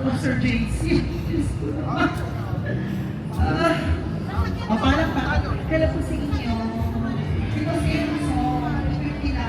Oh, Sir JC. Parang pa. Kala po sa inyo. Sino sa inyo? 50 na.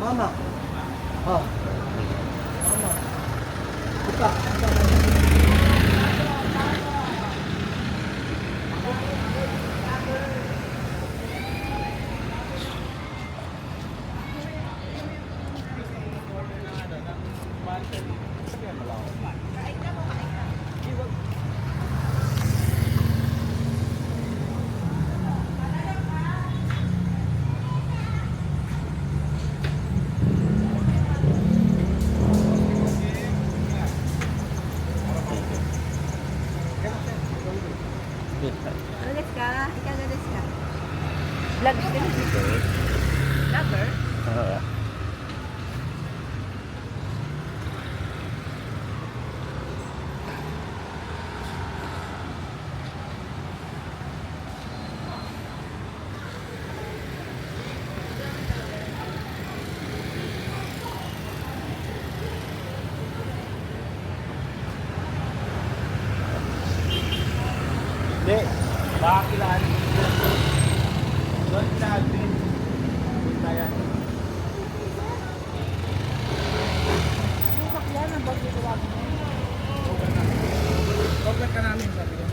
Mama. Oh. Mama. Buka. Vlog din. Vlogger? Oo. Hindi, baka kilaan. Doon natin. Kaya. Sakyan ang bagyo ko lang. Sobrang ka namin, sabi ko.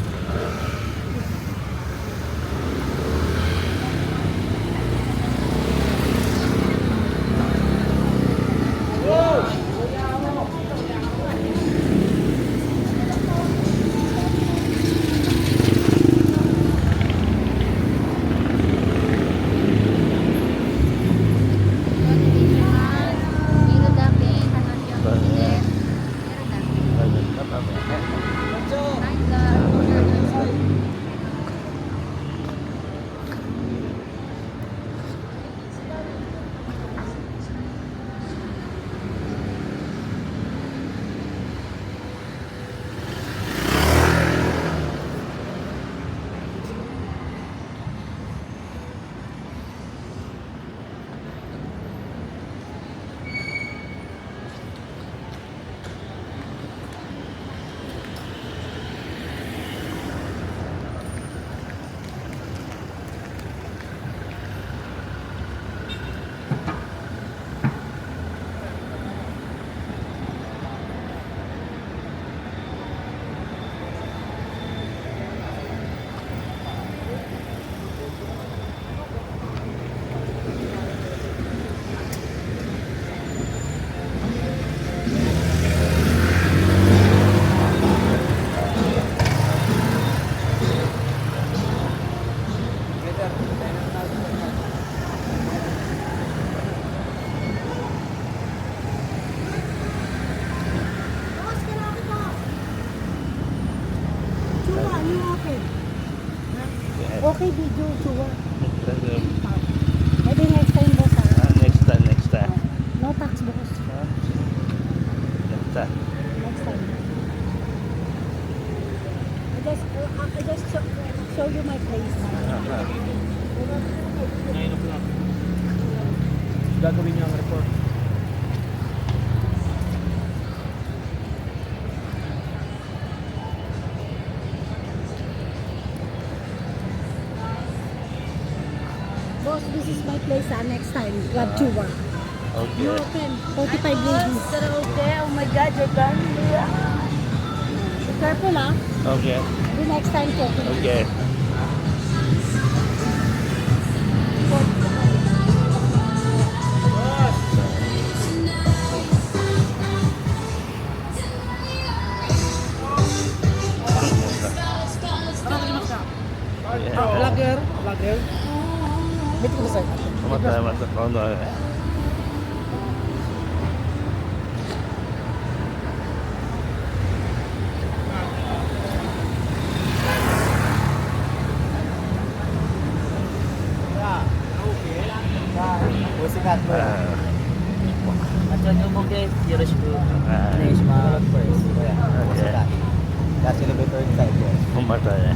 Okay, video, sure. Maybe next time, boss. Next time. No tax, boss. Next time. Next time. I just show you my place. 9 o'clock. Gagawin niya ang report. Boss, this is my place. Next time, Club Chua. Okay. You open 45 ladies. Okay, oh my God, you're done. Be careful, Okay. Maybe next time, okay. Okay. Vlogger. Wait ko sir. Mata. Kono. Musikat mo yan. Okay. Musikat. That's elevator inside there. Mata ya.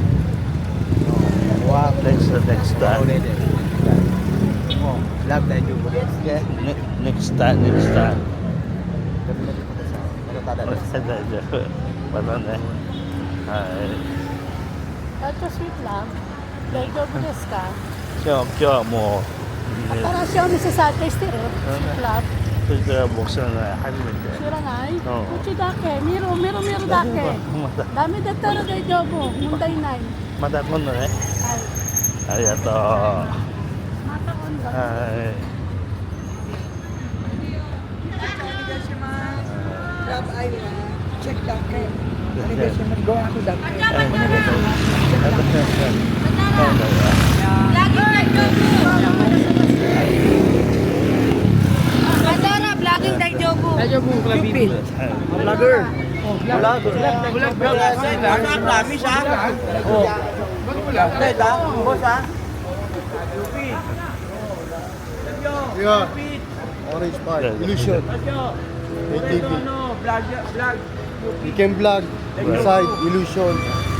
Wow. Next time. Oh, vlog tayo dito. Okay. Next time. Gabi ko sa. Ano tada? Parang Hai. Ito sweet lang. Lego bunes ka. Kyo mo. Para siya may sa taste sweet lang. 그거 목소리는 하는데. Siranay. Oo. Kuchi dake. Miro dake. Dami datara day jobo. Munday nai. 맞아 건너네. Ay. 아리가또. Mata on ba? 하이. Love Island. Check that cake. Go ako that cake. Adora, vlogging tayo, Jobo. Vlogger. Vlogger. Kami siya. Oh. Dahil boss ha. Yeah. Orange Park. Illusion. JTV. Vlog. You can vlog inside Illusion.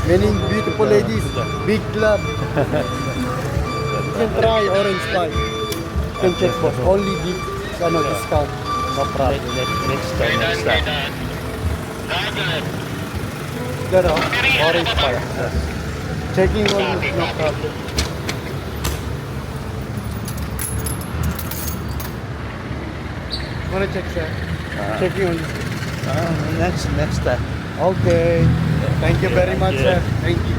Many beautiful ladies. Big club. You can try Orange Park. You can check boss. Only big discount. No problem. Next time. There Orange Park. Checking on no problem. Wanna check sir? Checking on. Next time. Okay. Thank you very much Thank you. sir. Thank you.